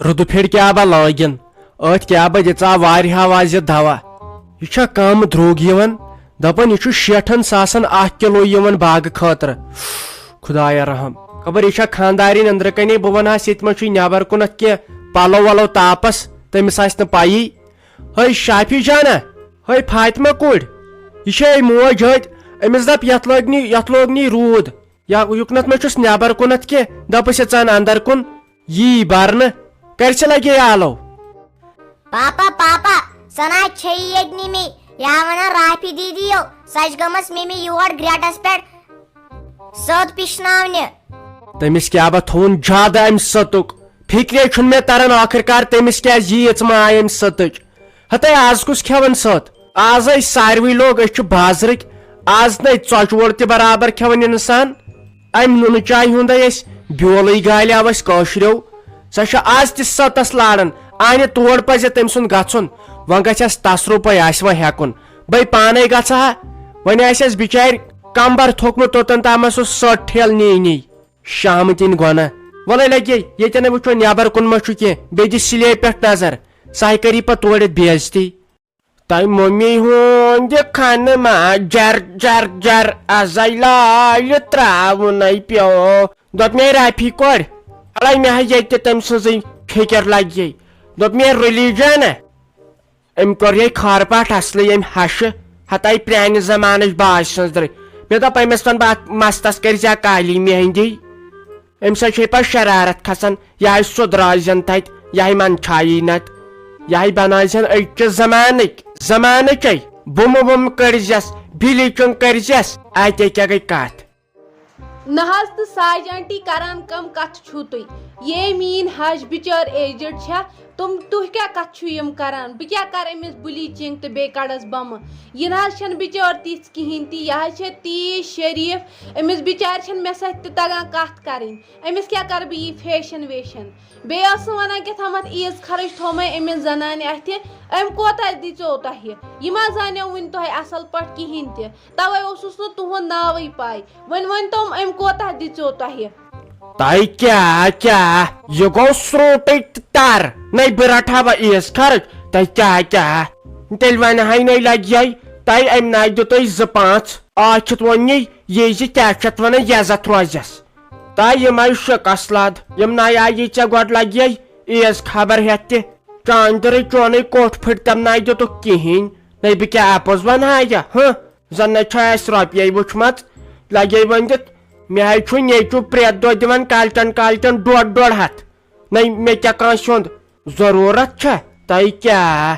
رُدٕ پھِرِ کیٛاہ با لٲگِن أتھۍ کیٛاہ با دِژا واریاہ وازِ دوا یہِ چھا کم درٛوگ یِوان دپان یہِ چھُ 60 ساسن 1 کِلوٗ یِوان باغہٕ خٲطرٕ خُدایا رحم خبر یہِ چھا خاندارِنۍ أنٛدرٕ کنے بہٕ ونہس ییٚتہِ ما چھُ نٮ۪بر کُنتھ کینٛہہ پلو ولو تاپس تٔمِس آسہِ نہٕ پیی ہے شافی جانا ہے فاطمہ کوٗر یہِ چھے موج ہتۍ أمِس دپ یتھ لوگ نی روٗد یُکنتھ ما چھُس نٮ۪بر کُنتھ کینٛہہ دپس یژان اندر کُن یی برنہٕ کرسہِ لگے آلو پاپا پاپا سنا چھے ییٚتہِ نِمی یا ونان رافی دیدی سچ گٔمٕژ مِمی یور گریٹس پٮ۪ٹھ سٔت پِشناونہِ تٔمِس کیٛاہ با تھوٚوُن زیادٕ امہِ سٔتُک فِکرے چھُنہٕ مےٚ تران ٲخٕر کار تٔمِس کیٛازِ ییٖژ ماے امہِ سٔتٕچ ہتے آز کُس کھٮ۪وان سٔت آز ٲسۍ ساروٕے لوگ أسۍ چھِ بازرٕکۍ آز نَے ژۄچہِ ووڑ تہِ برابر کھٮ۪وان انسان امہِ نُنہٕ چاے ہُنٛدے أسۍ بیولٕے گالیو أسۍ کٲشریو سۄ چھِ آز تہِ سٔتس لاران آنہِ تور پزِ تٔمۍ سُنٛد گژھُن وۄنۍ گژھٮ۪س 10 رۄپے آسہِ وۄنۍ ہٮ۪کُن بے پانے گژھٕ ہا وۄنۍ آسٮ۪س بِچارِ کمبر تھوٚکمُت توٚتن تام سُہ سٔت ٹھیلہٕ نی شامتِنۍ گۄنہ وَلے لگے ییٚتٮ۪ن وٕچھو نٮ۪بر کُن ما چھُ کینٛہہ بیٚیہِ دِ سِلے پٮ۪ٹھ نظر سۄ کری پتہٕ تورٕ بےزتی تۄہہِ مٔمی ہُنٛد کھنہٕ ما جر جر جر ازے لالہِ تراوُنے پیو دوٚپ مے رافی کورِ الے مےٚ ہا ییٚتہِ تٔمۍ سٕنٛزٕے فِکر لگے دوٚپ مے رٔلی جانا أمۍ کوٚر ہے کھارپاٹھ اصلٕے أمۍ ہشہٕ ہتاے پرانہِ زمانٕچ باج سٕنٛزرٕے مےٚ دوٚپ أمِس ون بہٕ اتھ مستس کٔرزِ کالی مہندی أمۍ سۭتۍ چھے پتہٕ شرارت کھسان یہے سُدرٲزن تتہِ یہے منچھایی نتہٕ یہے بنٲزن أزچہِ زمانٕچے بُمہٕ وُمہٕ کٔرزٮ۪س بِلیٖچنگ کٔرزٮ۪س اتہِ کیٛاہ گٔے کتھ نہ حظ تہٕ ساج آنٹی کران کم کتھ چھُو تُہۍ یے میٛٲنۍ ہش بِچٲر ایجڈ چھےٚ تُہۍ کیٛاہ کتھ چھِو یِم کران بہٕ کیٛاہ کرٕ أمِس بُلیٖچنگ تہٕ بیٚیہِ کڑس بمہٕ یہِ نہ حظ چھنہٕ بِچٲر تِژھ کہیٖنۍ تہِ یہِ حظ چھےٚ تیٖژ شریٖف أمِس بِچارِ چھنہٕ مےٚ سۭتۍ تہِ تگان کتھ کرٕنۍ أمِس کیٛاہ کرٕ بہٕ یہِ فیشن ویشن بیٚیہِ ٲسٕم ونان کیٛاہتامتھ عیٖز خرٕچ تھوٚومے أمِس زنانہِ اتھِ أمۍ کوتاہ دِژیو تۄہہِ یہِ ما زانیو وُنہِ تۄہہِ اصل پٲٹھۍ کہیٖنۍ تہِ توے اوسُس نہٕ تُہُنٛد ناوٕے پاے وۄنۍ ؤنتوم أمۍ کوتاہ دِژیو تۄہہِ تۄہہِ کیٛاہ یہِ گوٚو سرٛوٗٹٕے تر نَے بہٕ رٹہٕ ہا وۄنۍ عیٖز خرٕچ تۄہہِ کیٛاہ تیٚلہِ ونہے نَے لگہِ تۄہہِ امہِ ناے دِتُے 2-5 آز چھُتھ وۄنۍ یہِ زِ کیٛاہ چھِ اتھ ونان یزتھ روزٮ۪س تۄہہِ یِمے شِکس لد یِم ناے آیی ژےٚ گۄڈٕ لگہِ عیٖز خبر ہٮ۪تھ تہِ چاندرٕے چونٕے کوٹھ پھٕٹۍ تم ناے دِتُکھ کہیٖنۍ نَے بہٕ کیٛاہ اپُز ونہٕ ہا یہِ زن نَے چھِ اسہِ رۄپیے وٕچھمژ لگے وۄنۍ دِتھ مےٚ حظ چھُ نیچوٗ پرٛٮ۪تھ دۄہ دِوان کالچن 1.5 ہتھ نَے مےٚ کیٛاہ کٲنٛسہِ ہُنٛد ضروٗرت چھا تۄہہِ کیٛاہ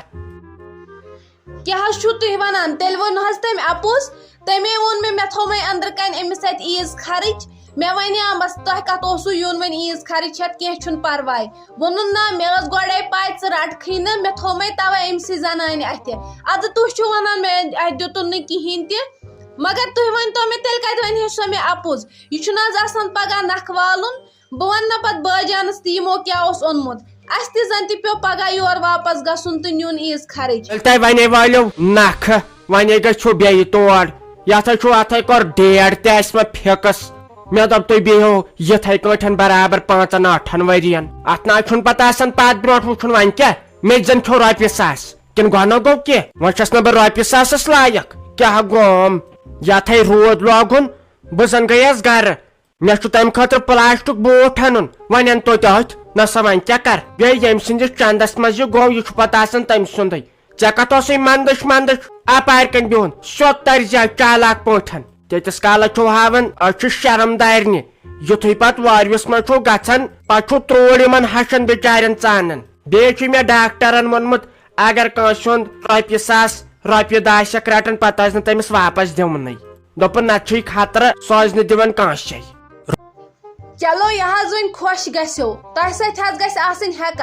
حظ چھُو تُہۍ ونان تیٚلہِ ووٚن حظ تٔمۍ اپُز تٔمے ووٚن مےٚ تھوٚومے أنٛدرٕ کَنۍ أمِس اَتہِ عیٖز خرٕچ مےٚ وَنیامَس تۄہہِ کَتھ اوسوٕ یُن وۄنۍ عیٖز خرٕچ ہٮ۪تھ کیٚنٛہہ چھُنہٕ پرواے ووٚنُن نہ مےٚ ٲس گۄڈے پاے ژٕ رٹکھٕے نہٕ مےٚ تھوٚومے توے أمسٕے زنانہِ اَتھِ اَدٕ تُہۍ چھِو ونان مےٚ اَتہِ دِتُن نہٕ کِہیٖنۍ تہِ مگر تُہۍ ؤنۍتو مےٚ تیٚلہِ کتہِ وَنہِ ہے سۄ مےٚ اپُز یہِ چھُنہٕ حظ آسان پگاہ نکھٕ والُن بہٕ ونہٕ نا پتہٕ بٲجانس تہِ یِمو کیٛاہ اوس اوٚنمُت اسہِ تہِ زن تہِ پیوٚو پگاہ یورٕ واپس گژھُن تہٕ نیُن عیٖز خرٕچ ییٚلہِ تۄہہِ ونے والیو نکھٕ ونے گژھِو بیٚیہِ تور یتھ چھُ اتھے کوٚر ڈیٹ تہِ آسہِ مےٚ فِکٕس مےٚ دوٚپ تُہۍ بِہِو یِتھے کٲٹھۍ برابر 5-8 ؤرین اتھ نہ چھُنہٕ پتہٕ آسان پتہٕ برونٛٹھ وٕچھُن وۄنۍ کیٛاہ مےٚ تہِ زن کھیوٚو رۄپیہِ 1,000 کِنہٕ گۄنہ گوٚو کینٛہہ وۄنۍ چھس نہٕ بہٕ رۄپیہِ 1,000 لایق کیٛاہ گوٚم یتھے روٗد لوگُن بہٕ زن گٔیس گرٕ مےٚ چھُ تمہِ خٲطرٕ پلاسٹِک بوٗٹھ انُن وۄنۍ ان توتہِ أتھۍ نہ سا وۄنۍ کیٛاہ کر بیٚیہِ ییٚمہِ سٕنٛدِس چندس منٛز یہِ گوٚو یہِ چھُ پتہٕ آسان تٔمۍ سُنٛدٕے ژےٚ کتھ اوسُے منٛدچھ اپارِ کِنۍ بِہُن سیوٚد ترزِ چالاک پٲٹھۍ تیٖتِس کالس چھُو ہاوان أسۍ چھِ شرم دارنہِ یُتھُے پتہٕ وٲرۍوِس منٛز چھُو گژھان پتہٕ چھُو تروٗر یِمن ہشن بِچارٮ۪ن ژانان بیٚیہِ چھُ مےٚ ڈاکٹرن ووٚنمُت اگر کٲنٛسہِ ہُنٛد رۄپیہِ 1,000 رۄپیہِ 10 رٹان پتہٕ ٲسۍ نہٕ تٔمِس واپس دِونٕے دوٚپُن نتہٕ چھُے خطرٕ سُہ ٲسۍ نہٕ دِوان کٲنٛسے چلو یہِ حظ وۄنۍ خۄش گژھیو تۄہہِ سۭتۍ حظ گژھِ آسٕنۍ ہٮ۪کتھ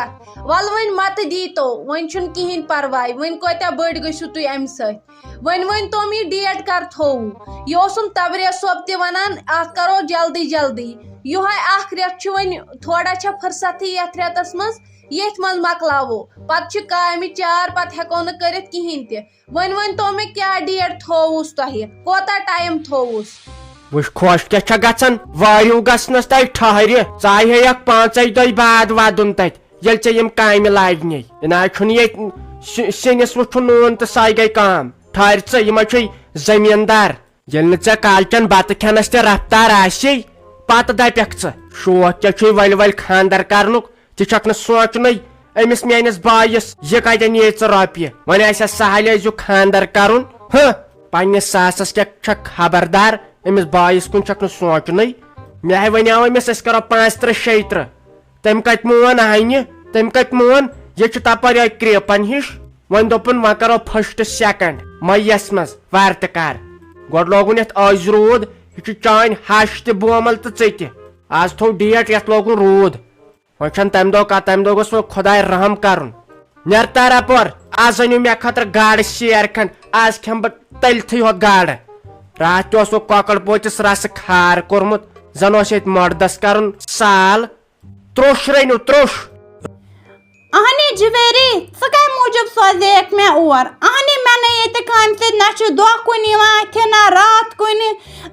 وَلہٕ وۄنۍ متہٕ دیٖتو وۄنۍ چھُنہٕ کِہیٖنۍ پرواے وۄنۍ کۭتیاہ بٔڑۍ گٔژھِو تُہۍ امہِ سۭتۍ وۄنۍ ؤنۍتوم یہِ ڈیٹ کر تھووُ یہِ اوسُم تبریز صٲب تہِ ونان اتھ کرو جلدی یِہوے اکھ رٮ۪تھ چھُ وۄنۍ تھوڑا چھےٚ فٕرستھٕے یتھ رٮ۪تس منٛز ییٚتھۍ منٛز مۄکلاوو پتہٕ چھِ کامہِ 4 پتہٕ ہٮ۪کو نہٕ کٔرِتھ کِہیٖنۍ تہِ وۄنۍ ؤنۍتو مےٚ کیٛاہ ڈیٹ تھووُس تۄہہِ کوتاہ ٹایم تھووُس وٕچھ خۄش کیٛاہ چھےٚ گژھان وٲرِو گژھنس تۄہہِ ٹھہرِ ژٕ ہیٚیکھ 5 دۄہہِ بعد ودُن تتہِ ییٚلہِ ژےٚ یِم کامہِ لاجنے یہِ نہ چھُنہٕ ییٚتہِ سِنِس وٕچھُن نوٗن تہٕ سۄے گٔے کٲم ٹھہر ژٕ یِمے چھُے زٔمیٖندار ییٚلہِ نہٕ ژےٚ کالچن بتہٕ کھٮ۪نس تہِ رفتار آسی پتہٕ دپکھ ژٕ شوق کیٛاہ چھُے ولہِ ولہِ خانٛدر کرنُک ژٕ چھکھ نہٕ سونٛچنُے أمِس میٲنِس بٲیِس یہِ کتٮ۪ن یی ژٕ رۄپیہِ وۄنۍ آسہِ سہل ٲسۍزِ خانٛدر کرُن پننِس ساسس کیٛاہ چھکھ خبردار أمِس بٲیِس کُن چھکھ نہٕ سونٛچنُے مےٚ ہے ونیاو أمِس أسۍ کرو 35 36 تٔمۍ کتہِ مون انہِ تٔمۍ کتہِ مون یہِ چھُ تپٲرۍ کرٛیپن ہِش وۄنۍ دوٚپُن وۄنۍ کرو 1 2 مئیس منٛز وارٕ تہٕ کار گۄڈٕ لوگُن یتھ أزۍ روٗد یہِ چھُ چٲنۍ ہش تہِ بومل تہٕ ژٕ تہِ آز تھوٚو ڈیٹ یتھ لوگُن روٗد وۄنۍ چھنہٕ تمہِ دۄہ کتھ تمہِ دۄہ گوٚژھ وۄنۍ خۄداے رحم کرُن نیر تارا پور آز أنِو مےٚ خٲطرٕ گاڈٕ سیر کھنڈ آز کھٮ۪مہٕ بہٕ تٔلتھٕے ہوت گاڈٕ راتھ تہِ اوس وۄنۍ کۄکر پوتِس رسہٕ کھار کوٚرمُت زن اوس ییٚتہِ مردس کرُن سال تروٚش رٔنِو تروٚش اہنی جویری ژٕ کمہِ موٗجوٗب سوزیکھ مےٚ اور اہنی مےٚ نہٕ ییٚتہِ کامہِ سۭتۍ نہ چھُ دۄہ کُنہِ یِوان اَتھِ نہ راتھ کُنہِ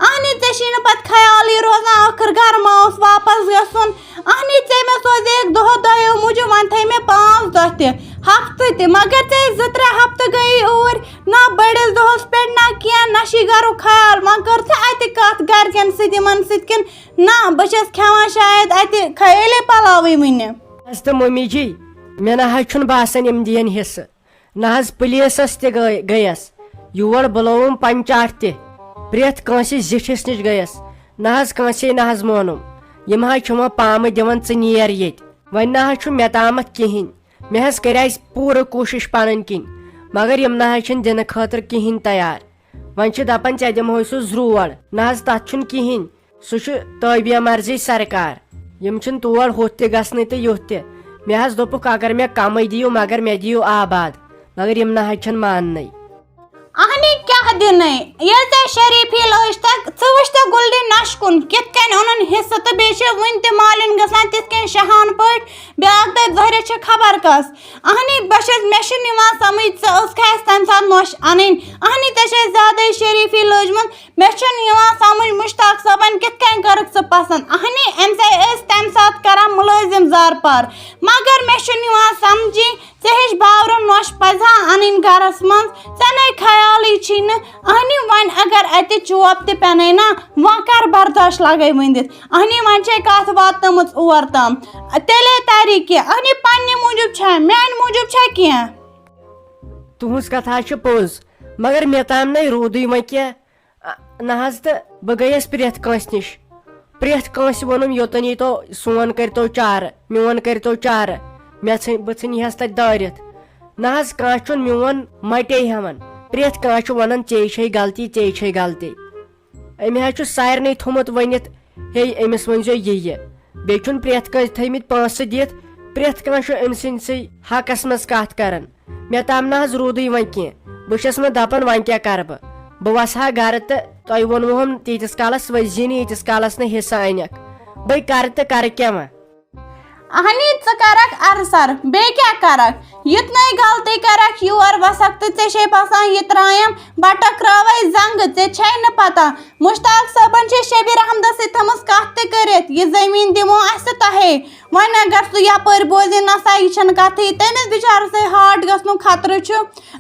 اہنی ژےٚ چھی نہٕ پتہٕ خیالٕے روزان ٲخٕر گرٕ ما اوس واپس گژھُن اہنی ژےٚ مےٚ سوزیکھ دۄہو دۄیو موٗجوٗب وۄنۍ تھٲے مےٚ 5 دۄہ تہِ ہفتہٕ تہِ مگر ژےٚ 2-3 ہفتہٕ گٔیی اوٗرۍ نہ بٔڑِس دۄہس پٮ۪ٹھ نہ کینٛہہ نہ چھی گرُک خیال وۄنۍ کٔر ژےٚ اَتہِ کتھ گرِکٮ۪ن سۭتۍ یِمن سۭتۍ کِنہٕ نہ بہٕ چھس کھٮ۪وان شاید اَتہِ خیٲلی پلاوٕے وٕنہِ تہٕ ممی جی مےٚ نہ حظ چھُنہٕ باسان یِم دِین حصہٕ نہ حظ پُلیٖسس تہِ گٔیس یور بُلووُم پنچایت تہِ پرٛٮ۪تھ کٲنٛسہِ زِٹھِس نِش گٔیس نہ حظ کٲنٛسے نہ حظ مونُم یِم حظ چھِ وۄنۍ پامہٕ دِوان ژٕ نیر ییٚتہِ وۄنۍ نہ حظ چھُ مےٚ تامتھ کِہینۍ مےٚ حظ کرے پوٗرٕ کوٗشش پنٕنۍ کِنۍ مگر یِم نہ حظ چھِنہٕ دِنہٕ خٲطرٕ کِہینۍ تیار وۄنۍ چھِ دپان ژےٚ دِمہوے سُہ زروڑ نہ حظ تتھ چھُنہٕ کِہینۍ سُہ چھُ تٲبیہ مرضی سرکار یِم چھِنہٕ تور ہُتھ تہِ گژھنٕے تہٕ یُتھ تہِ مےٚ حظ دوٚپُکھ اگر مےٚ کمٕے دِیِو مگر مےٚ دِیِو آباد مگر یِم نہ حظ چھِنہٕ ماننٕے اہنی کیٛاہ دِنَے ییٚلہِ ژےٚ شریٖفی لٲج تَتھ ژٕ وٕچھ تہٕ گُلڈی نشکُن کِتھ کٔنۍ اوٚنُن حصہٕ تہٕ بیٚیہِ چھِ وٕنہِ تہِ مالِنۍ گژھان تِتھ کٔنۍ شہان پٲٹھۍ بیٛاکھ دَپہِ ظٲہرہ چھِ خبر کَس اہنی بہٕ چھَس مےٚ چھُنہٕ یِوان سمٕجھ ژٕ ٲسکھا اَسہِ تَمہِ ساتہٕ نۄش اَنٕنۍ اہنی ژےٚ چھے زیادَے شریٖفی لٲجمٕژ مےٚ چھُنہٕ یِوان سمٕجھ مُشتاق صٲبن کِتھ کٔنۍ کٔرٕکھ ژٕ پسنٛد اہنی أمۍ سٕے ٲسۍ تَمہِ ساتہٕ کران مُلٲزِم زارپار مگر مےٚ چھُنہٕ یِوان سمجھی ژےٚ ہِش باورٕ نۄش پزِ ہا اَنٕنۍ گرس منٛز ژےٚ نَے خیالٕے چھی نہٕ اہنی وۄنۍ اگر اَتہِ چوب تہِ پٮ۪نے نا وۄنۍ کر برداش لگے ؤنِتھ اہنی وۄنۍ چھے کتھ واتنٲمٕژ اور تام تیٚلے تاری کینٛہہ اہنی پننہِ موٗجوٗب چھا میانہِ موٗجوٗب چھا کینٛہہ تُہنٛز کتھ حظ چھِ پوٚز مگر مےٚ تام نَے روٗدٕے وۄنۍ کینٛہہ نہ حظ تہٕ بہٕ گٔیس پرٛٮ۪تھ کٲنٛسہِ نِش پرٛٮ۪تھ کٲنٛسہِ ووٚنُم یوٚتن ییٖتو سون کٔرتو چارٕ میون کٔرتو چارٕ بہٕ ژھٕنِہس تتہِ دٲرِتھ نہ حظ کانٛہہ چھُنہٕ میون مٹے ہٮ۪وان پرٛٮ۪تھ کانٛہہ چھُ ونان ژےٚ چھے غلطی ژےٚ چھے غلطی أمۍ حظ چھُ سارنٕے تھوٚمُت ؤنِتھ ہے أمِس ؤنۍزیو یہِ بیٚیہِ چھُنہٕ پرٛٮ۪تھ کٲنٛسہِ تھٲیمٕتۍ پونٛسہٕ دِتھ پرٛٮ۪تھ کانٛہہ چھُ أمۍ سٕنٛدسٕے حقس منٛز کتھ کران مےٚ تام نہ حظ روٗدٕے وۄنۍ کینٛہہ بہٕ چھس وۄنۍ دپان وۄنۍ کیٛاہ کرٕ بہٕ وسہٕ ہا گرٕ تہٕ تۄہہِ ووٚنوُہم تیٖتِس کالس ؤسۍ نہٕ ییٖتِس کالس نہٕ حصہٕ انکھ بٔے کرٕ تہٕ کرٕ کیٛاہ وۄنۍ اہنی ژٕ کرکھ ارسر بیٚیہِ کیٛاہ کرکھ یُتنٕے غلطی کرکھ یور وسکھ تہٕ ژےٚ چھے باسان یہِ ترایم بٹکراوے زنگہٕ ژےٚ چھے نہٕ پتہ مشتاق صٲبن چھِ شبیٖر احمدس سۭتۍ تھٲمٕژ کتھ تہِ کٔرِتھ یہِ زٔمیٖن دِمو اسہِ تۄہے وۄنۍ اگر سُہ یپٲرۍ بوزِ نسا یہِ چھنہٕ کتھٕے تٔمِس بِچارس ہاٹ گژھنُک خطرٕ چھُ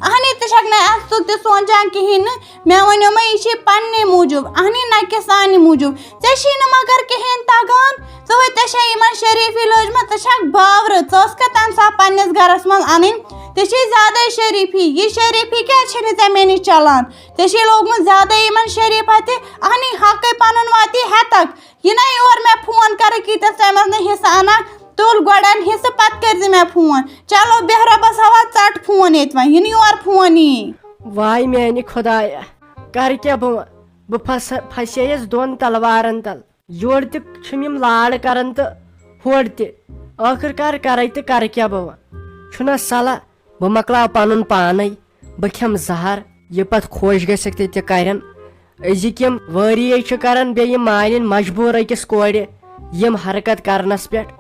اہنی ژٕ چھکھ نہٕ اَسُک تہِ سونٛچان کِہینۍ نہٕ مےٚ ونیو مےٚ یہِ چھِ پننہِ موٗجوٗب اہنی نہ کہِ سانہِ موٗجوٗب ژےٚ چھی نہٕ مگر کِہینۍ تگان ژےٚ چھے یِمن شریٖفی لٲجمٕژ ژٕ چھکھ باورٕ ژٕ ٲسکھا تمہِ ساتہٕ پننِس گرس منٛز انٕنۍ ژےٚ چھے زیادے شریٖفی یہِ شریٖفی کیٛازِ چھے نہٕ ژےٚ مےٚ نِش چلان ژےٚ چھے لوگمُت زیادے یِمن شریٖف اتھِ اہنی حقے پنُن واتی ہٮ۪تکھ یہِ نَے یور مےٚ فون کرکھ ییٖتِس ٹایمس نہٕ حصہٕ انکھ تُل گۄڈٕ ان حصہٕ پتہٕ کٔرزِ مےٚ فون چلو بیٚہہ رۄبس حوال ژٹ فون ییٚتہِ وۄنۍ یِنہٕ یور فون یی واے میانہِ خۄدایا کر کیٛاہ بہٕ پھسییس 2 تلوارن تل یورٕ تہِ چھِم یِم لاڑ کران تہٕ ہورٕ تہِ ٲخٕر کار کرے تہٕ کرٕ کیٛاہ بہٕ وۄنۍ چھُنہ صلح بہٕ مۄکلاو پنُن پانے بہٕ کھٮ۪مہٕ زہر یہِ پتہٕ خۄش گژھکھ تہِ کرن أزِکۍ یِم وٲری چھِ کران بیٚیہِ یِم مالِنۍ مجبوٗر أکِس کورِ یِم حرکت کرنس پٮ۪ٹھ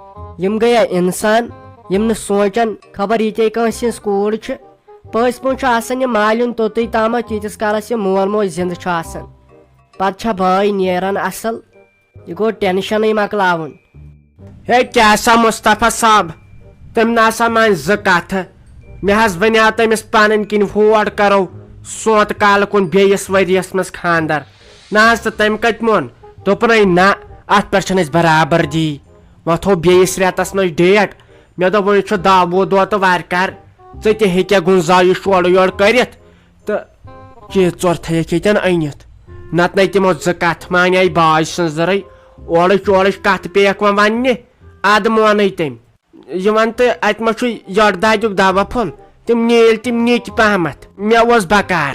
یِم گٔیا انسان یِم نہٕ سونٛچان خبر ییٚتے کٲنٛسہِ ہٕنٛز کوٗر چھِ پٔزۍ پٲٹھۍ چھُ آسان یہِ مالِیُن توٚتُے تامتھ ییٖتِس کالس یہِ مول موج زِندٕ چھُ آسان پتہٕ چھا بٲے نیران اصل یہِ گوٚو ٹینشنٕے مۄکلاوُن ہے کیٛاہ سا مُصطفیٰ صٲب تم ناسا مان ز کتھ مے حظ بنیو تمس پنن کن ہور کرو سونت کال کن بیس ؤریس مز خاندر نہ حظ تو تم کت مون دوپنے نہ ات پہ چھ برابردی وہ تھو بیس ریتس مز ڈیٹ مے دوپ وۄنۍ چھُ دہ وُہ دۄہ تہٕ وارٕ کار ژٕ تہِ ہیٚکیٚکھ گُنزٲیِش اورٕ یورٕ کٔرِتھ تہٕ چیٖز ژور تھٲیِکھ ییٚتٮ۪ن أنِتھ نتہٕ نے تِمو زٕ کتھ مانے باے سٕنٛزرٕے اورٕچ یورٕچ کتھ پیٚیَکھ وۄنۍ وننہِ ادٕ مونٕے تٔمۍ یہِ وَن تہٕ اتہِ ما چھُ یٔڈ دادیُک دوا پھوٚل تِم نیٖلۍ تِم نِکۍ پہمتھ مےٚ اوس بکار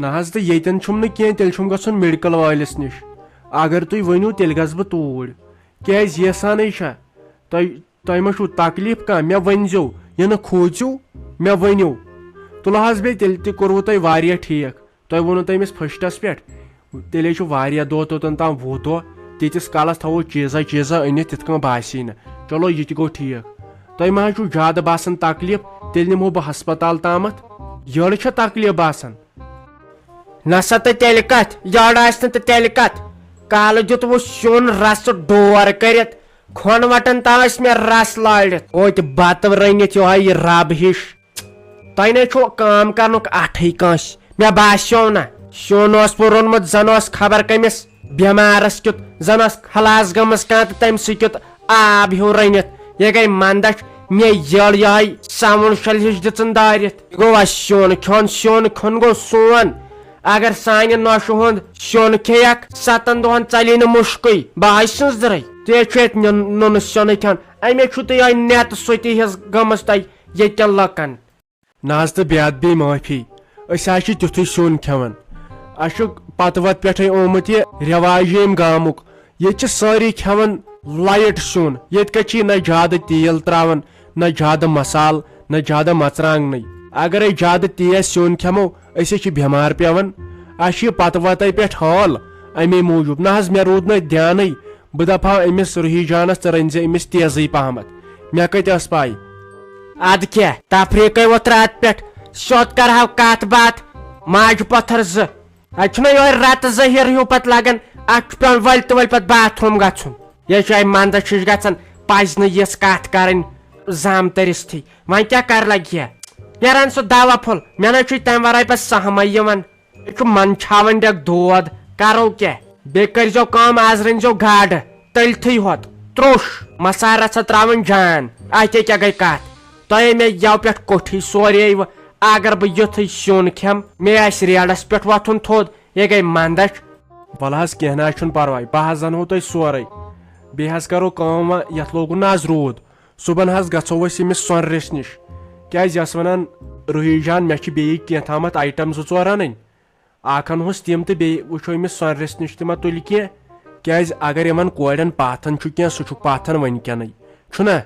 نہ حظ تہٕ ییٚتٮ۪ن چھُم نہٕ کینٛہہ تیٚلہِ چھُم گژھُن میڈکل وٲلِس نِش اگر تُہۍ ؤنِو تیٚلہِ گژھٕ بہٕ توٗرۍ کیٛازِ یژھانٕے چھا تۄہہِ ما چھُو تکلیٖف کانٛہہ مےٚ ؤنۍزیو یہِ نہٕ کھوٗژِو مےٚ ؤنِو تُلہٕ حظ بیٚیہِ تیٚلہِ تہِ کوٚروٕ تۄہہِ واریاہ ٹھیٖک تۄہہِ ووٚنوٕ تٔمِس فٔسٹس پٮ۪ٹھ تیٚلے چھُ واریاہ دۄہ توٚتن تام 20 دۄہ تیٖتِس کالس تھاوو چیٖزا أنِتھ تِتھ کٔنۍ باسی نہٕ چلو یہِ تہِ گوٚو ٹھیٖک تۄہہِ ما حظ چھُو زیادٕ باسان تکلیٖف تیٚلہِ نِمہو بہٕ ہسپتال تامتھ یٔڑ چھا تکلیٖف باسان نسا تہٕ تیٚلہِ کتھ یٔڑ آسہِ نہٕ تہٕ تیٚلہِ کتھ کالہٕ دیُتوُ سیُن رسہٕ ڈور کٔرِتھ کھۄن وٹن تام ٲسۍ مےٚ رس لٲرِتھ اوتہِ بتہٕ رٔنِتھ یِہوے یہِ رب ہِش تۄہہِ نے چھُو کٲم کرنُک اٹھٕے کٲنٛسہِ مےٚ باسیو نہ سیُن اوس مےٚ روٚنمُت زن اوس خبر کٔمِس بٮ۪مارس کیُتھ زن ٲس خلاس گٔمٕژ کانٛہہ تہٕ تٔمسٕے کیُتھ آب ہیوٗ رٔنِتھ یہِ گٔے منٛدچھ مےٚ یٔڑ یِہوے سوُن شل ہِش دِژٕن دٲرِتھ یہِ گوٚو اَسہِ سیُن کھیوٚن سیُن کھیوٚن گوٚو سون اگر سانہِ نۄشہِ ہُنٛد سیُن کھیٚیکھ 7 دۄہن ژلی نہٕ مُشکٕے باے سٕنٛزرٕے تُہۍ چھُ ییٚتہِ نُنہٕ سیُنٕے کھٮ۪وان امی چھُ تُہۍ یِہوے نٮ۪تہٕ سُتہِ ہِس گٔمٕژ تۄہہِ ییٚتٮ۪ن لُکن نہ حظ تہٕ بیٚیہِ بیٚیہِ معٲفی أسۍ حظ چھِ تیُتھُے سیُن کھٮ۪وان اَسہِ چھُ پتہٕ وتہٕ پٮ۪ٹھے آمُت یہِ رٮ۪واج ییٚمہِ گامُک ییٚتہِ چھِ سٲری کھٮ۪وان لایٹ سیُن ییٚتہِ کتہِ چھِ نہ زیادٕ تیٖل تراوان نہ زیادٕ مسالہٕ نہ زیادٕ مرژٕوانٛگنٕے اگرے زیادٕ تیز سیُن کھٮ۪مو أسۍ چھِ بٮ۪مار پیوان اَسہِ چھِ یہِ پتہٕ وتے پٮ۪ٹھ حال امی موٗجوٗب نہ حظ مےٚ روٗد نہٕ دھیانٕے بہٕ دپہو أمِس رُحی جانس ژٕ رٔنزِ أمِس تیزٕے پہمتھ مےٚ کتہِ ٲس پاے ادٕ کیٛاہ تفریٖقے ووت راتہٕ پٮ۪ٹھ سیوٚد کرہو کتھ باتھ ماجہِ پتھر زٕ اتہِ چھُنہ یِہوے رتہٕ زہیر ہیوٗ پتہٕ لگان اتھ چھُ پیوان ؤلۍ تہٕ ؤلۍ پتہٕ باتھ روٗم گژھُن یہِ چھُ منٛدچھ ہِش گژھان پزِ نہٕ یِژھ کتھ کرٕنۍ زامتٔرِس تھی وۄنۍ کیٛاہ کر لگہِ ہے نیران سُہ دوا پھوٚل مےٚ نہ چھُے تمہِ ورٲے پتہٕ سہمے یِوان یہِ چھُ منٛدچھاوان ڈٮ۪کھ دود کرو کیٛاہ بیٚیہِ کٔرزیٚو کٲم آز رٔنزیٚو گاڈٕ تٔلتھٕے ہوت تروٚش مسالہٕ رژھا تراوان جان اتہِ کیٛاہ گٔے کتھ تۄہے مےٚ یو پٮ۪ٹھ کوٹھٕے سورے وۄنۍ اگر بہٕ یُتھٕے سیُن کھٮ۪م مےٚ آسہِ ریڈس پٮ۪ٹھ وۄتھُن تھوٚد یہِ گٔے منٛدچھ ولہٕ حظ کینٛہہ نہ حظ چھُنہٕ پرواے بہٕ حظ انہو تۄہہِ سورے بیٚیہِ حظ کرو کٲم وۄنۍ یتھ لوگُن نہ حظ روٗد صُبحن حظ گژھو أسۍ أمِس سۄنرِس نِش کیٛازِ یۄس ونان رُحی جان مےٚ چھِ بیٚیہِ کینٛہہ تھامتھ آیٹم 2-4 انٕنۍ اکھ انہوس تِم تہٕ بیٚیہِ وٕچھو أمِس سۄنرِس نِش تہِ ما تُلہِ کینٛہہ کیٛازِ اگر یِمن کورٮ۪ن پاتھن چھُ کینٛہہ سُہ چھُکھ پاتھن وٕنکیٚنٕے چھُنہ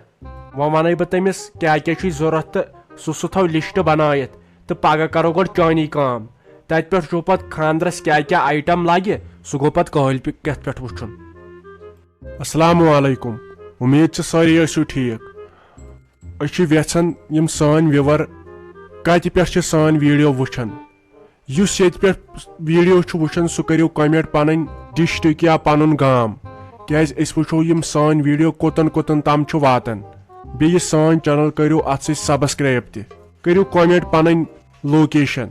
وۄنۍ ونَے بہٕ تٔمِس کیٛاہ کیٛاہ چھُے ضروٗرت تہٕ سُہ تھاو لسٹ بنٲیِتھ تہٕ پگہہ کرو گۄڈٕ چٲنی کٲم تتہِ پٮ۪ٹھ وٕچھو پتہٕ خاندرس کیٛاہ کیٛاہ آیٹم لگہِ سُہ گوٚو پتہٕ کٲلۍ کٮ۪تھ پٮ۪ٹھ وٕچھُن السلام علیکم امید چھِ سٲری ٲسِو ٹھیٖک أسۍ چھِ یژھان یِم سٲنۍ وِور کتہِ پٮ۪ٹھ چھِ سٲنۍ ویٖڈیو وٕچھان یُس ییٚتہِ پٮ۪ٹھ ویٖڈیو چھُ وٕچھان سُہ کٔرِو کمنٹ پنٕنۍ ڈسٹرک یا پنُن گام کیٛازِ أسۍ وٕچھو یِم سٲنۍ ویٖڈیو کوٚتن کوٚتن تام چھُ واتان بیٚیہِ سٲنۍ چنل کٔرِو اتھ سۭتۍ سبسکرایب تہِ کٔرِو کمنٹ پنٕنۍ لوکیشن